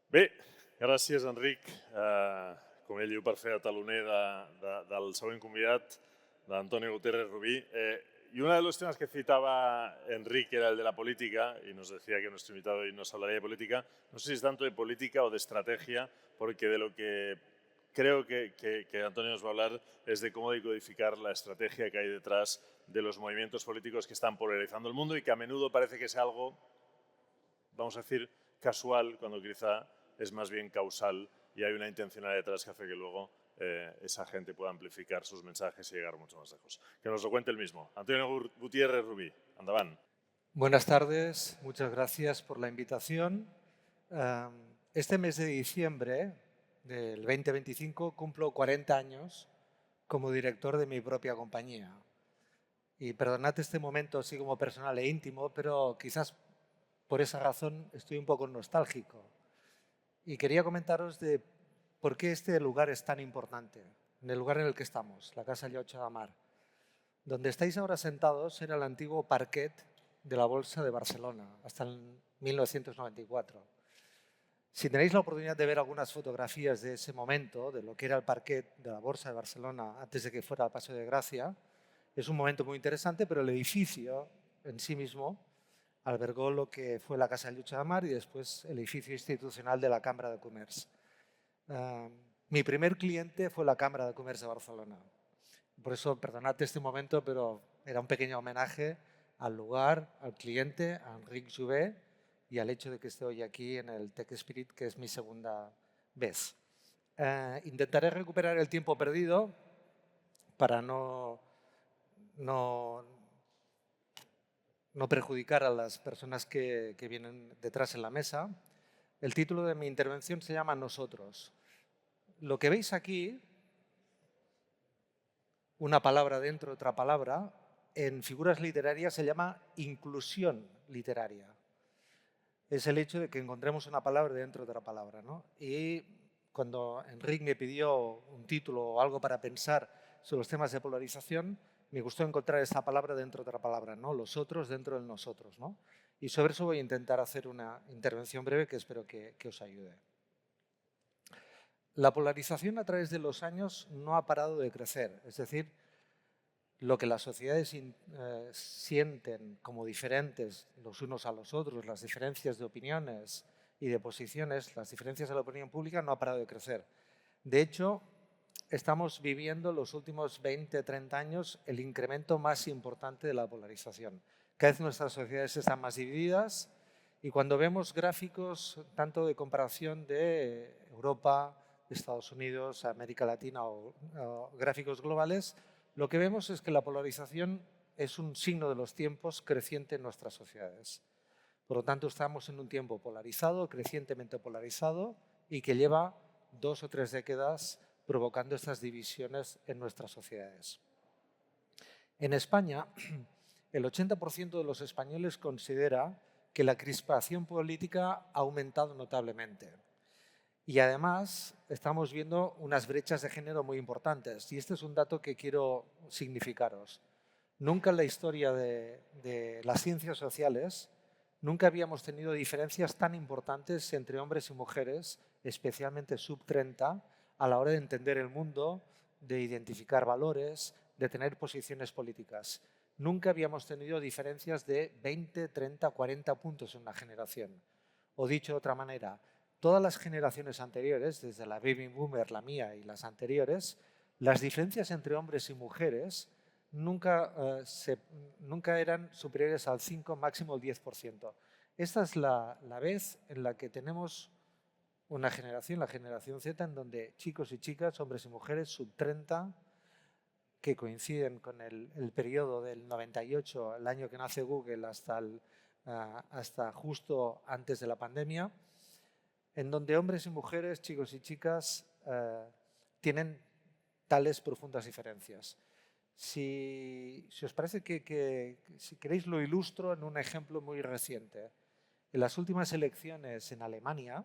Bé, gràcies, Enric. Com ell diu, per fer de taloner del següent convidat, d'Antonio Gutiérrez Rubí. Y uno de los temas que citaba Enrique era el de la política, y nos decía que nuestro invitado hoy nos hablaría de política. No sé si es tanto de política o de estrategia, porque de lo que creo que Antonio nos va a hablar es de cómo decodificar la estrategia que hay detrás de los movimientos políticos que están polarizando el mundo y que a menudo parece que es algo, vamos a decir, casual, cuando quizá es más bien causal y hay una intencionalidad detrás que hace que luego esa gente pueda amplificar sus mensajes y llegar mucho más lejos. Que nos lo cuente él mismo. Antonio Gutiérrez Rubí, andaban. Buenas tardes, muchas gracias por la invitación. Este mes de diciembre del 2025 cumplo 40 años como director de mi propia compañía. Y perdonad este momento así como personal e íntimo, pero quizás por esa razón estoy un poco nostálgico. Y quería comentaros de por qué este lugar es tan importante, en el lugar en el que estamos, la Casa Llotja de Mar. Donde estáis ahora sentados era el antiguo parquet de la Bolsa de Barcelona, hasta el 1994. Si tenéis la oportunidad de ver algunas fotografías de ese momento, de lo que era el parquet de la Bolsa de Barcelona antes de que fuera el Paseo de Gracia, es un momento muy interesante, pero el edificio en sí mismo albergó lo que fue la Casa Llotja de Mar y después el edificio institucional de la Cámara de Comercio. Mi primer cliente fue la Cámara de Comercio de Barcelona. Por eso, perdonad este momento, pero era un pequeño homenaje al lugar, al cliente, a Enric Jouvet y al hecho de que esté hoy aquí en el Tech Spirit, que es mi segunda vez. Intentaré recuperar el tiempo perdido para no perjudicar a las personas que vienen detrás en la mesa. El título de mi intervención se llama Nosotros. Lo que veis aquí, una palabra dentro de otra palabra, en figuras literarias se llama inclusión literaria. Es el hecho de que encontremos una palabra dentro de otra palabra, ¿no? Y cuando Enric me pidió un título o algo para pensar sobre los temas de polarización, me gustó encontrar esta palabra dentro de otra palabra, ¿no? Los otros dentro del nosotros, ¿no? Y sobre eso voy a intentar hacer una intervención breve que espero que os ayude. La polarización a través de los años no ha parado de crecer, es decir, lo que las sociedades sienten como diferentes los unos a los otros, las diferencias de opiniones y de posiciones, las diferencias de la opinión pública no ha parado de crecer. De hecho, estamos viviendo los últimos 20, 30 años el incremento más importante de la polarización. Cada vez nuestras sociedades están más divididas y cuando vemos gráficos tanto de comparación de Europa, de Estados Unidos, América Latina o gráficos globales, lo que vemos es que la polarización es un signo de los tiempos creciente en nuestras sociedades. Por lo tanto, estamos en un tiempo polarizado, crecientemente polarizado, y que lleva 2 o 3 décadas provocando estas divisiones en nuestras sociedades. En España, el 80% de los españoles considera que la crispación política ha aumentado notablemente. Y además estamos viendo unas brechas de género muy importantes. Y este es un dato que quiero significaros. Nunca en la historia de las ciencias sociales, nunca habíamos tenido diferencias tan importantes entre hombres y mujeres, especialmente sub-30, a la hora de entender el mundo, de identificar valores, de tener posiciones políticas. Nunca habíamos tenido diferencias de 20, 30, 40 puntos en una generación. O dicho de otra manera, todas las generaciones anteriores, desde la baby boomer, la mía y las anteriores, las diferencias entre hombres y mujeres nunca eran superiores al 5, máximo el 10%. Esta es la vez en la que tenemos una generación, la generación Z, en donde chicos y chicas, hombres y mujeres, sub 30, que coinciden con el periodo del 98, el año que nace Google, hasta justo antes de la pandemia, en donde hombres y mujeres, chicos y chicas, tienen tales profundas diferencias. Si os parece si queréis lo ilustro en un ejemplo muy reciente. En las últimas elecciones en Alemania,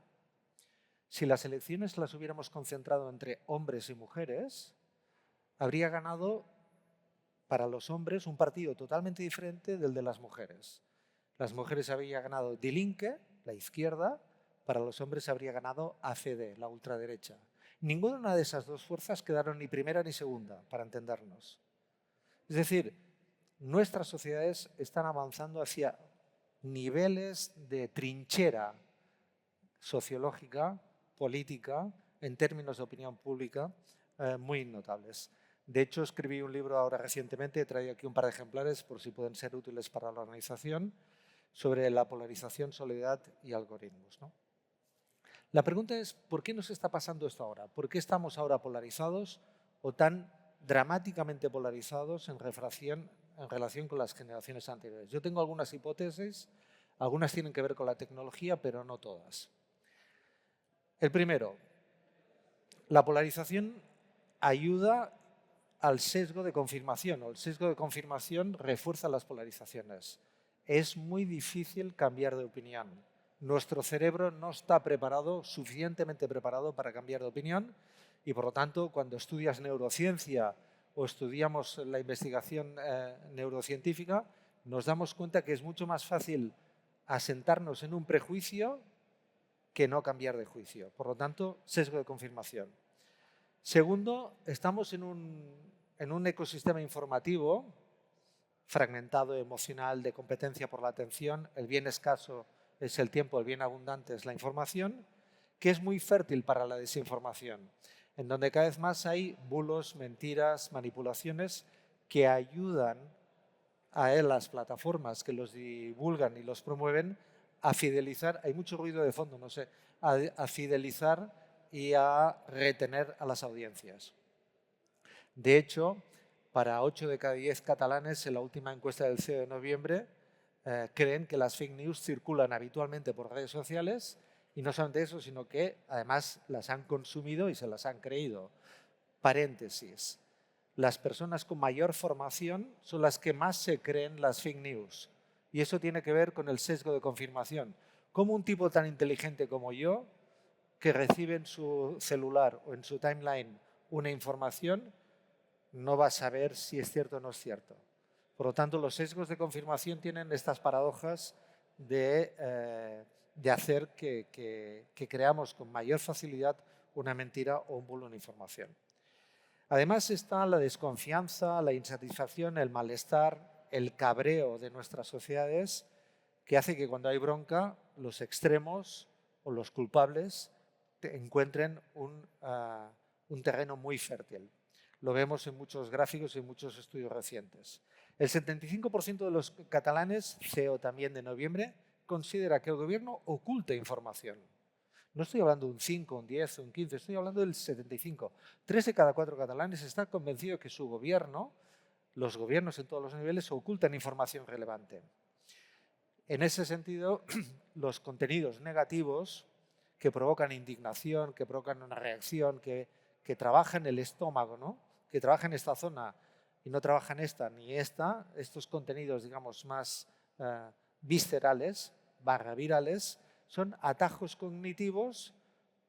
si las elecciones las hubiéramos concentrado entre hombres y mujeres, habría ganado para los hombres un partido totalmente diferente del de las mujeres. Las mujeres habrían ganado Die Linke, la izquierda, para los hombres habría ganado ACD, la ultraderecha. Ninguna de esas dos fuerzas quedaron ni primera ni segunda, para entendernos. Es decir, nuestras sociedades están avanzando hacia niveles de trinchera sociológica, política, en términos de opinión pública, muy notables. De hecho, escribí un libro ahora recientemente, he traído aquí un par de ejemplares por si pueden ser útiles para la organización, sobre la polarización, soledad y algoritmos, ¿no? La pregunta es, ¿por qué nos está pasando esto ahora? ¿Por qué estamos ahora polarizados o tan dramáticamente polarizados en relación con las generaciones anteriores? Yo tengo algunas hipótesis, algunas tienen que ver con la tecnología, pero no todas. El primero, la polarización ayuda al sesgo de confirmación, o el sesgo de confirmación refuerza las polarizaciones. Es muy difícil cambiar de opinión. Nuestro cerebro no está suficientemente preparado para cambiar de opinión y, por lo tanto, cuando estudias neurociencia o estudiamos la investigación neurocientífica, nos damos cuenta que es mucho más fácil asentarnos en un prejuicio que no cambiar de juicio. Por lo tanto, sesgo de confirmación. Segundo, estamos en un ecosistema informativo fragmentado, emocional, de competencia por la atención. El bien escaso es el tiempo, el bien abundante es la información, que es muy fértil para la desinformación, en donde cada vez más hay bulos, mentiras, manipulaciones que ayudan a las plataformas que los divulgan y los promueven a fidelizar, hay mucho ruido de fondo, no sé, a fidelizar y a retener a las audiencias. De hecho, para 8 de cada 10 catalanes, en la última encuesta del CEO de noviembre, creen que las fake news circulan habitualmente por redes sociales y no solamente eso, sino que además las han consumido y se las han creído. Paréntesis. Las personas con mayor formación son las que más se creen las fake news. Y eso tiene que ver con el sesgo de confirmación. ¿Cómo un tipo tan inteligente como yo, que recibe en su celular o en su timeline una información, no va a saber si es cierto o no es cierto? Por lo tanto, los sesgos de confirmación tienen estas paradojas de hacer que creamos con mayor facilidad una mentira o un bulo en información. Además está la desconfianza, la insatisfacción, el malestar, el cabreo de nuestras sociedades, que hace que cuando hay bronca, los extremos o los culpables encuentren un terreno muy fértil. Lo vemos en muchos gráficos y en muchos estudios recientes. El 75% de los catalanes, CEO también de noviembre, considera que el gobierno oculta información. No estoy hablando de un 5, un 10, un 15, estoy hablando del 75. 3 de cada 4 catalanes están convencidos que su gobierno, los gobiernos en todos los niveles, ocultan información relevante. En ese sentido, los contenidos negativos que provocan indignación, que provocan una reacción, que trabajan el estómago, ¿no? Que trabajan esta zona y no trabajan esta ni esta, estos contenidos, digamos, más viscerales, virales, son atajos cognitivos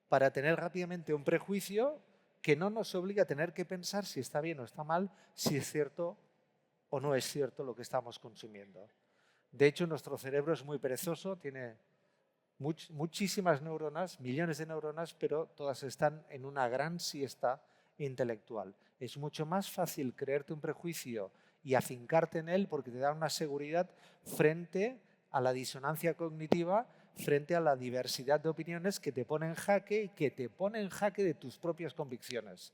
para tener rápidamente un prejuicio que no nos obliga a tener que pensar si está bien o está mal, si es cierto o no es cierto lo que estamos consumiendo. De hecho, nuestro cerebro es muy perezoso, tiene muchísimas neuronas, millones de neuronas, pero todas están en una gran siesta intelectual. Es mucho más fácil creerte un prejuicio y afincarte en él porque te da una seguridad frente a la disonancia cognitiva, frente a la diversidad de opiniones que te pone en jaque y que te pone en jaque de tus propias convicciones.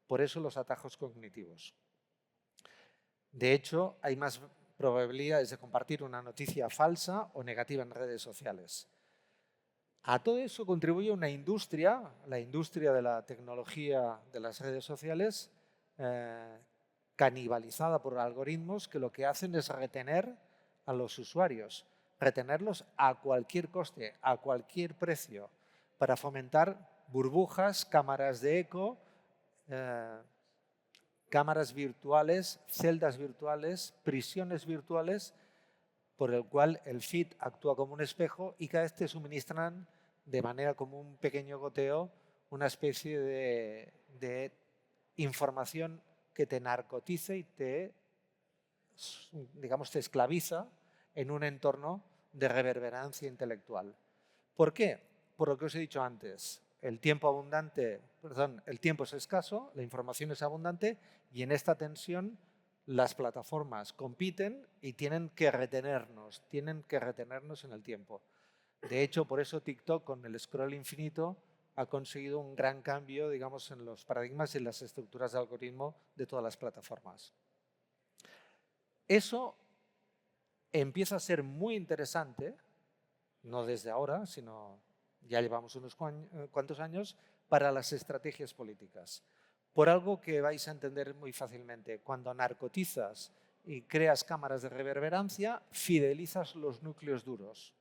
Por eso los atajos cognitivos. De hecho, hay más probabilidades de compartir una noticia falsa o negativa en redes sociales. A todo eso contribuye una industria, la industria de la tecnología de las redes sociales, canibalizada por algoritmos que lo que hacen es retener a los usuarios, retenerlos a cualquier coste, a cualquier precio, para fomentar burbujas, cámaras de eco, cámaras virtuales, celdas virtuales, prisiones virtuales, por el cual el feed actúa como un espejo y cada vez te suministran de manera como un pequeño goteo una especie de información que te narcotiza y te esclaviza en un entorno de reverberancia intelectual. ¿Por qué? por lo que os he dicho antes. El tiempo es escaso, la información es abundante y en esta tensión las plataformas compiten y tienen que retenernos en el tiempo. De hecho, por eso TikTok con el scroll infinito ha conseguido un gran cambio, digamos, en los paradigmas y en las estructuras de algoritmo de todas las plataformas. Eso empieza a ser muy interesante, no desde ahora, sino ya llevamos unos cuantos años, para las estrategias políticas. Por algo que vais a entender muy fácilmente. Cuando narcotizas y creas cámaras de reverberancia, fidelizas los núcleos duros.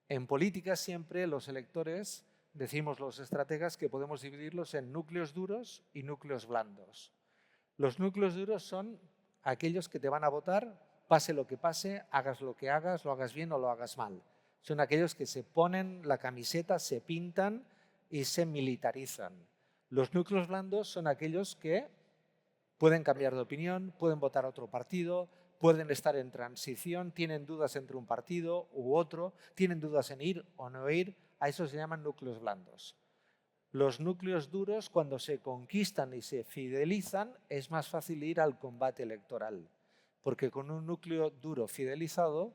En política siempre los electores, decimos los estrategas, que podemos dividirlos en núcleos duros y núcleos blandos. Los núcleos duros son aquellos que te van a votar, pase lo que pase, hagas lo que hagas, lo hagas bien o lo hagas mal. Son aquellos que se ponen la camiseta, se pintan y se militarizan. Los núcleos blandos son aquellos que pueden cambiar de opinión, pueden votar a otro partido, pueden estar en transición, tienen dudas entre un partido u otro, tienen dudas en ir o no ir. A eso se llaman núcleos blandos. Los núcleos duros, cuando se conquistan y se fidelizan, es más fácil ir al combate electoral, porque con un núcleo duro fidelizado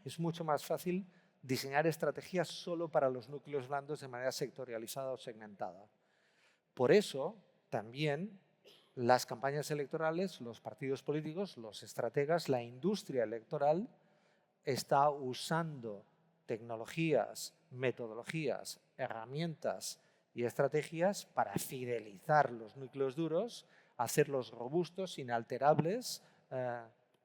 es mucho más fácil diseñar estrategias solo para los núcleos blandos de manera sectorializada o segmentada. Por eso, también, las campañas electorales, los partidos políticos, los estrategas, la industria electoral está usando tecnologías, metodologías, herramientas y estrategias para fidelizar los núcleos duros, hacerlos robustos, inalterables,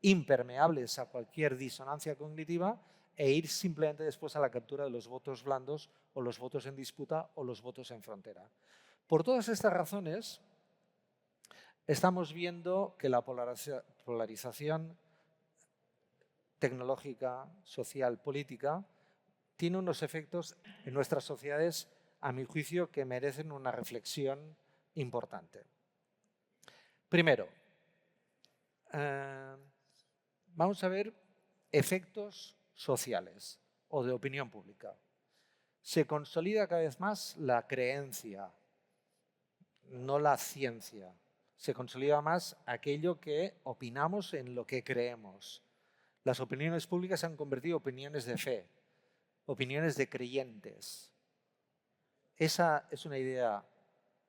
impermeables a cualquier disonancia cognitiva e ir simplemente después a la captura de los votos blandos o los votos en disputa o los votos en frontera. Por todas estas razones, estamos viendo que la polarización tecnológica, social, política, tiene unos efectos en nuestras sociedades, a mi juicio, que merecen una reflexión importante. Primero, vamos a ver efectos sociales o de opinión pública. Se consolida cada vez más la creencia, no la ciencia. Se consolida más aquello que opinamos en lo que creemos. Las opiniones públicas se han convertido en opiniones de fe, opiniones de creyentes. Esa es una idea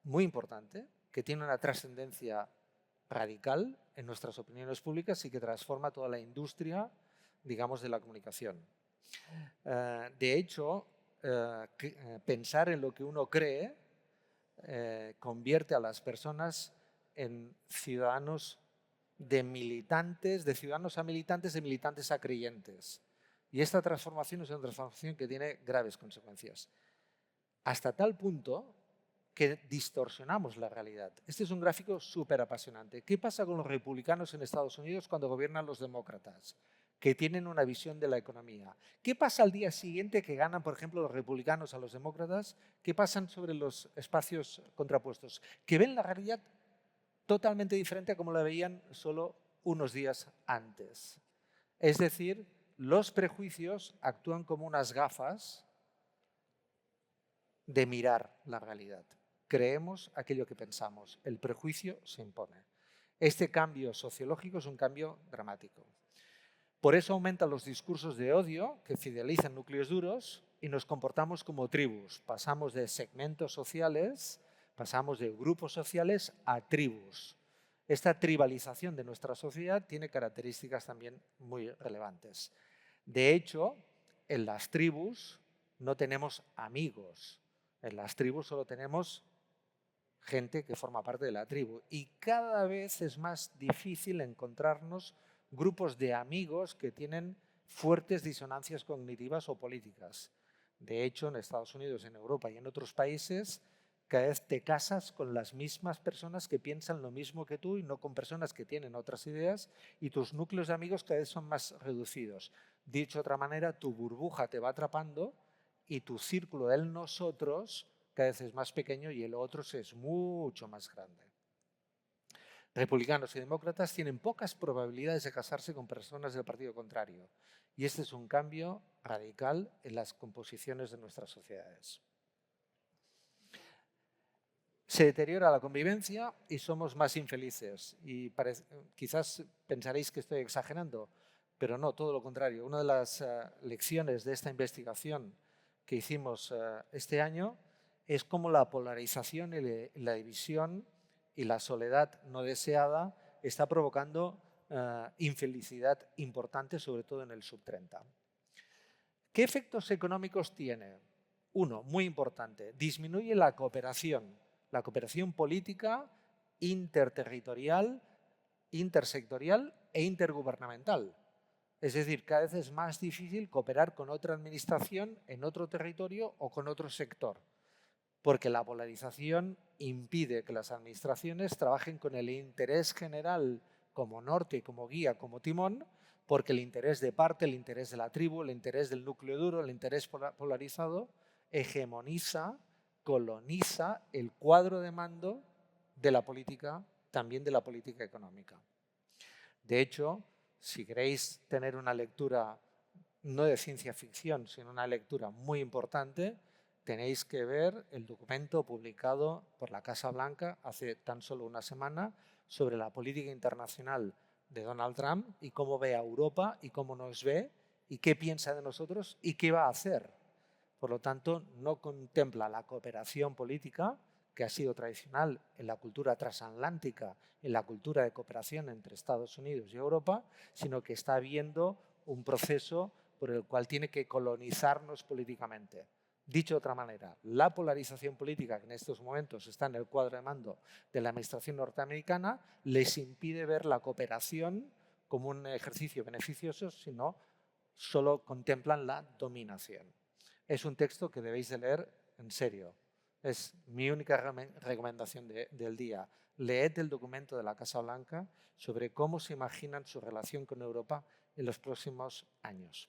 muy importante, que tiene una trascendencia radical en nuestras opiniones públicas y que transforma toda la industria, digamos, de la comunicación. De hecho, pensar en lo que uno cree convierte a las personas en ciudadanos de ciudadanos a militantes, de militantes a creyentes. Y esta transformación es una transformación que tiene graves consecuencias. Hasta tal punto que distorsionamos la realidad. Este es un gráfico súper apasionante. ¿Qué pasa con los republicanos en Estados Unidos cuando gobiernan los demócratas? Que tienen una visión de la economía. ¿Qué pasa al día siguiente que ganan, por ejemplo, los republicanos a los demócratas? ¿Qué pasan sobre los espacios contrapuestos? Que ven la realidad totalmente diferente a como la veían solo unos días antes. Es decir, los prejuicios actúan como unas gafas de mirar la realidad. Creemos aquello que pensamos. El prejuicio se impone. Este cambio sociológico es un cambio dramático. Por eso aumentan los discursos de odio que fidelizan núcleos duros y nos comportamos como tribus. Pasamos de segmentos sociales, pasamos de grupos sociales a tribus. Esta tribalización de nuestra sociedad tiene características también muy relevantes. De hecho, en las tribus no tenemos amigos. En las tribus solo tenemos gente que forma parte de la tribu. Y cada vez es más difícil encontrarnos grupos de amigos que tienen fuertes disonancias cognitivas o políticas. De hecho, en Estados Unidos, en Europa y en otros países, cada vez te casas con las mismas personas que piensan lo mismo que tú y no con personas que tienen otras ideas, y tus núcleos de amigos cada vez son más reducidos. Dicho de otra manera, tu burbuja te va atrapando y tu círculo del nosotros cada vez es más pequeño y el otro es mucho más grande. republicanos y demócratas tienen pocas probabilidades de casarse con personas del partido contrario. Y este es un cambio radical en las composiciones de nuestras sociedades. Se deteriora la convivencia y somos más infelices. Y quizás pensaréis que estoy exagerando, pero no, todo lo contrario. Una de las lecciones de esta investigación que hicimos este año es cómo la polarización y la división y la soledad no deseada está provocando infelicidad importante, sobre todo en el sub-30. ¿Qué efectos económicos tiene? Uno, muy importante, disminuye la cooperación política, interterritorial, intersectorial e intergubernamental. Es decir, cada vez es más difícil cooperar con otra administración en otro territorio o con otro sector, porque la polarización impide que las administraciones trabajen con el interés general como norte, como guía, como timón, porque el interés de parte, el interés de la tribu, el interés del núcleo duro, el interés polarizado, hegemoniza, coloniza el cuadro de mando de la política, también de la política económica. De hecho, si queréis tener una lectura no de ciencia ficción, sino una lectura muy importante, tenéis que ver el documento publicado por la Casa Blanca hace tan solo una semana sobre la política internacional de Donald Trump y cómo ve a Europa y cómo nos ve y qué piensa de nosotros y qué va a hacer. Por lo tanto, no contempla la cooperación política, que ha sido tradicional en la cultura transatlántica, en la cultura de cooperación entre Estados Unidos y Europa, sino que está viendo un proceso por el cual tiene que colonizarnos políticamente. Dicho de otra manera, la polarización política que en estos momentos está en el cuadro de mando de la administración norteamericana les impide ver la cooperación como un ejercicio beneficioso, sino solo contemplan la dominación. Es un texto que debéis de leer en serio. Es mi única recomendación del día. Leed el documento de la Casa Blanca sobre cómo se imaginan su relación con Europa en los próximos años.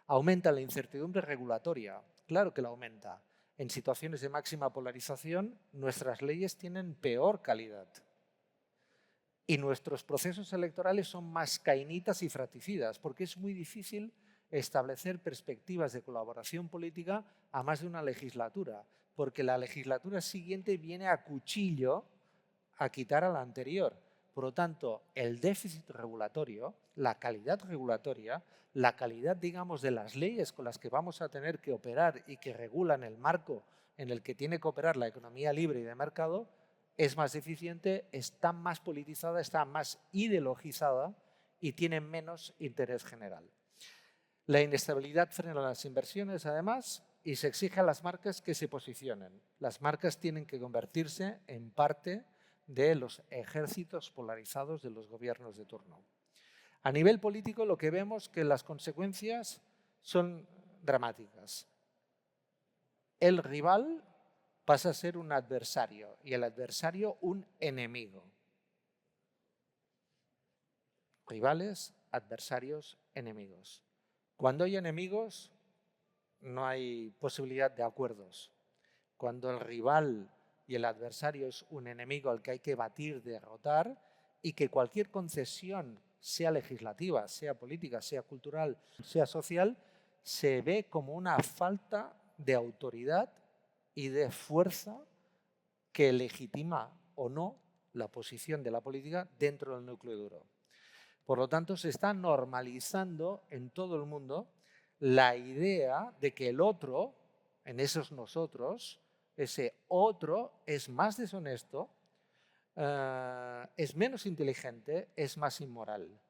¿Aumenta la incertidumbre regulatoria? Claro que la aumenta. En situaciones de máxima polarización, nuestras leyes tienen peor calidad. Y nuestros procesos electorales son más cainitas y fratricidas, porque es muy difícil establecer perspectivas de colaboración política a más de una legislatura, porque la legislatura siguiente viene a cuchillo a quitar a la anterior. Por lo tanto, el déficit regulatorio, la calidad regulatoria, la calidad, digamos, de las leyes con las que vamos a tener que operar y que regulan el marco en el que tiene que operar la economía libre y de mercado, es más eficiente, está más politizada, está más ideologizada y tiene menos interés general. La inestabilidad frena las inversiones, además, y se exige a las marcas que se posicionen. Las marcas tienen que convertirse en parte de los ejércitos polarizados de los gobiernos de turno. A nivel político, lo que vemos es que las consecuencias son dramáticas. El rival pasa a ser un adversario y el adversario un enemigo. Rivales, adversarios, enemigos. Cuando hay enemigos, no hay posibilidad de acuerdos. Cuando el rival y el adversario es un enemigo al que hay que batir, derrotar, y que cualquier concesión, sea legislativa, sea política, sea cultural, sea social, se ve como una falta de autoridad y de fuerza que legitima o no la posición de la política dentro del núcleo duro. Por lo tanto, se está normalizando en todo el mundo la idea de que el otro, en esos nosotros, ese otro es más deshonesto, es menos inteligente, es más inmoral.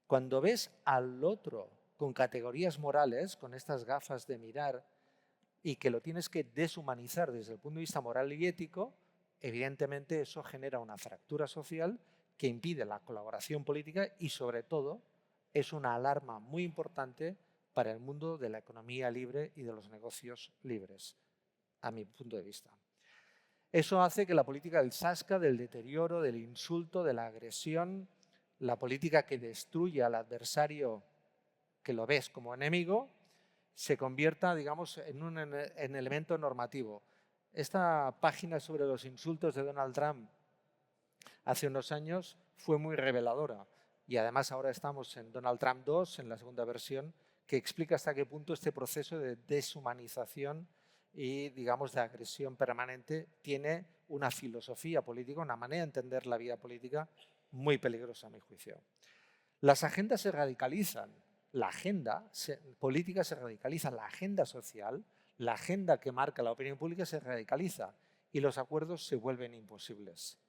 Cuando ves al otro con categorías morales, con estas gafas de mirar, y que lo tienes que deshumanizar desde el punto de vista moral y ético, evidentemente eso genera una fractura social que impide la colaboración política y, sobre todo, es una alarma muy importante para el mundo de la economía libre y de los negocios libres, a mi punto de vista. Eso hace que la política del zasca, del deterioro, del insulto, de la agresión, la política que destruye al adversario que lo ves como enemigo, se convierta, digamos, en elemento normativo. Esta página sobre los insultos de Donald Trump hace unos años fue muy reveladora. Y además ahora estamos en Donald Trump 2, en la segunda versión, que explica hasta qué punto este proceso de deshumanización y, digamos, de agresión permanente tiene una filosofía política, una manera de entender la vida política muy peligrosa, a mi juicio. Las agendas se radicalizan, la agenda política se radicaliza, la agenda social, la agenda que marca la opinión pública se radicaliza y los acuerdos se vuelven imposibles.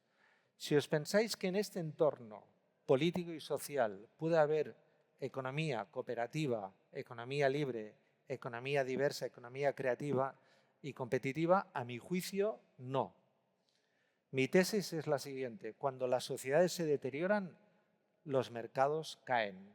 Si os pensáis que en este entorno político y social puede haber economía cooperativa, economía libre, economía diversa, economía creativa y competitiva, a mi juicio, no. Mi tesis es la siguiente: cuando las sociedades se deterioran, los mercados caen,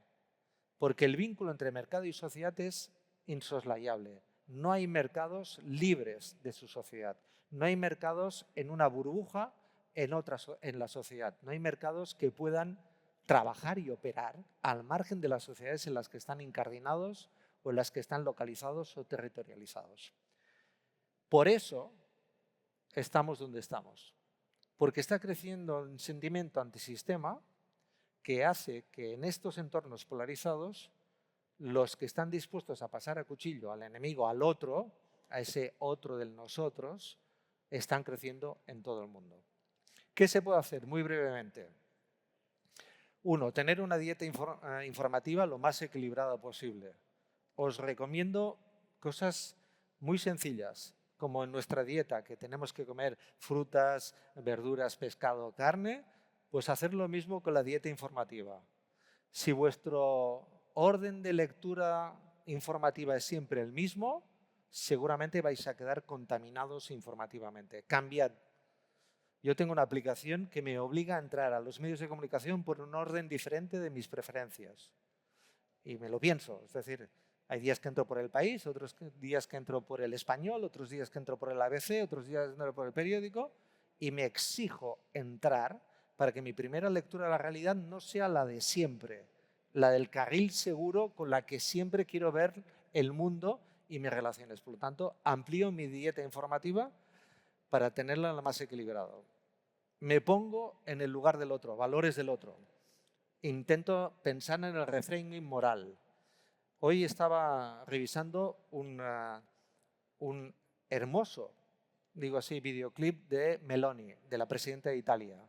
porque el vínculo entre mercado y sociedad es insoslayable. No hay mercados libres de su sociedad, no hay mercados en una burbuja en la sociedad, no hay mercados que puedan trabajar y operar al margen de las sociedades en las que están incardinados o en las que están localizados o territorializados. Por eso estamos donde estamos, porque está creciendo un sentimiento antisistema que hace que en estos entornos polarizados los que están dispuestos a pasar a cuchillo al enemigo, al otro, a ese otro del nosotros, están creciendo en todo el mundo. ¿Qué se puede hacer? Muy brevemente. Uno, tener una dieta informativa lo más equilibrada posible. Os recomiendo cosas muy sencillas, como en nuestra dieta, que tenemos que comer frutas, verduras, pescado, carne, pues hacer lo mismo con la dieta informativa. Si vuestro orden de lectura informativa es siempre el mismo, seguramente vais a quedar contaminados informativamente. Cambiad. Yo tengo una aplicación que me obliga a entrar a los medios de comunicación por un orden diferente de mis preferencias. Y me lo pienso, es decir, hay días que entro por El País, otros días que entro por El Español, otros días que entro por el ABC, otros días que entro por el periódico, y me exijo entrar para que mi primera lectura de la realidad no sea la de siempre, la del carril seguro con la que siempre quiero ver el mundo y mis relaciones. Por lo tanto, amplío mi dieta informativa para tenerla la más equilibrada. Me pongo en el lugar del otro, valores del otro. Intento pensar en el reframing moral. Hoy estaba revisando un hermoso, digo así, videoclip de Meloni, de la presidenta de Italia,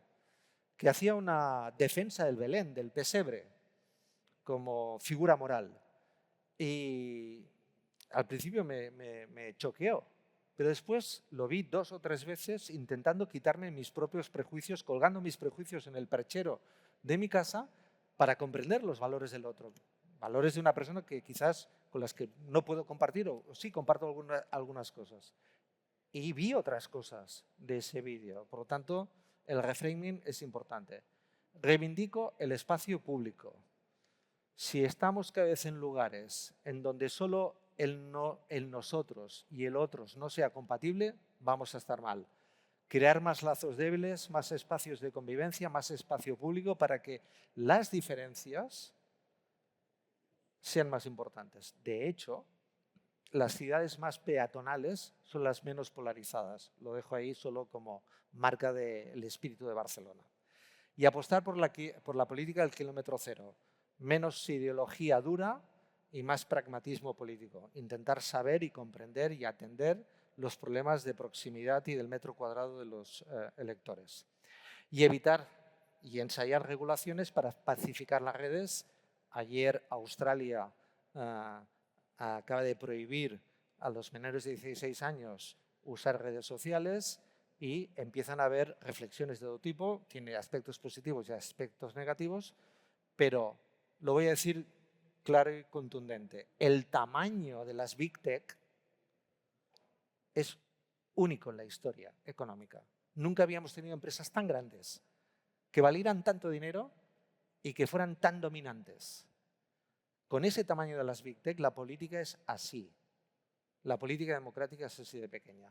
que hacía una defensa del Belén, del pesebre, como figura moral. Y al principio me choqueó, pero después lo vi 2 o 3 veces intentando quitarme mis propios prejuicios, colgando mis prejuicios en el perchero de mi casa para comprender los valores del otro. Valores de una persona que quizás con las que no puedo compartir o sí comparto algunas cosas. Y vi otras cosas de ese vídeo. Por lo tanto, el reframing es importante. Reivindico el espacio público. Si estamos cada vez en lugares en donde solo el nosotros y el otros no sea compatible, vamos a estar mal. Crear más lazos débiles, más espacios de convivencia, más espacio público para que las diferencias sean más importantes. De hecho, las ciudades más peatonales son las menos polarizadas. Lo dejo ahí solo como marca del espíritu de Barcelona. Y apostar por la política del kilómetro cero. Menos ideología dura y más pragmatismo político. Intentar saber y comprender y atender los problemas de proximidad y del metro cuadrado de los electores. Y evitar y ensayar regulaciones para pacificar las redes. Ayer Australia acaba de prohibir a los menores de 16 años usar redes sociales y empiezan a haber reflexiones de todo tipo. Tiene aspectos positivos y aspectos negativos, pero lo voy a decir claro y contundente. El tamaño de las Big Tech es único en la historia económica. Nunca habíamos tenido empresas tan grandes que valieran tanto dinero y que fueran tan dominantes. Con ese tamaño de las Big Tech, la política es así. La política democrática es así de pequeña.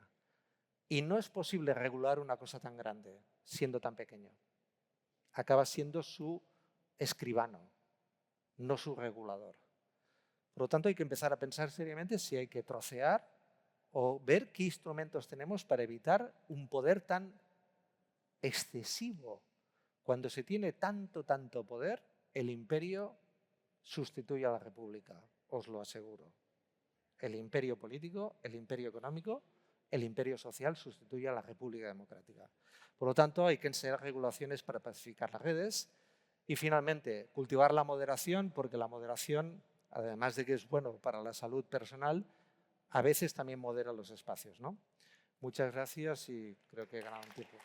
Y no es posible regular una cosa tan grande siendo tan pequeño. Acaba siendo su escribano, no su regulador. Por lo tanto, hay que empezar a pensar seriamente si hay que trocear o ver qué instrumentos tenemos para evitar un poder tan excesivo Cuando se tiene tanto poder, el imperio sustituye a la república, os lo aseguro. El imperio político, el imperio económico, el imperio social sustituye a la república democrática. Por lo tanto, hay que enseñar regulaciones para pacificar las redes y, finalmente, cultivar la moderación, porque la moderación, además de que es bueno para la salud personal, a veces también modera los espacios, ¿no? Muchas gracias y creo que he ganado un tiempo.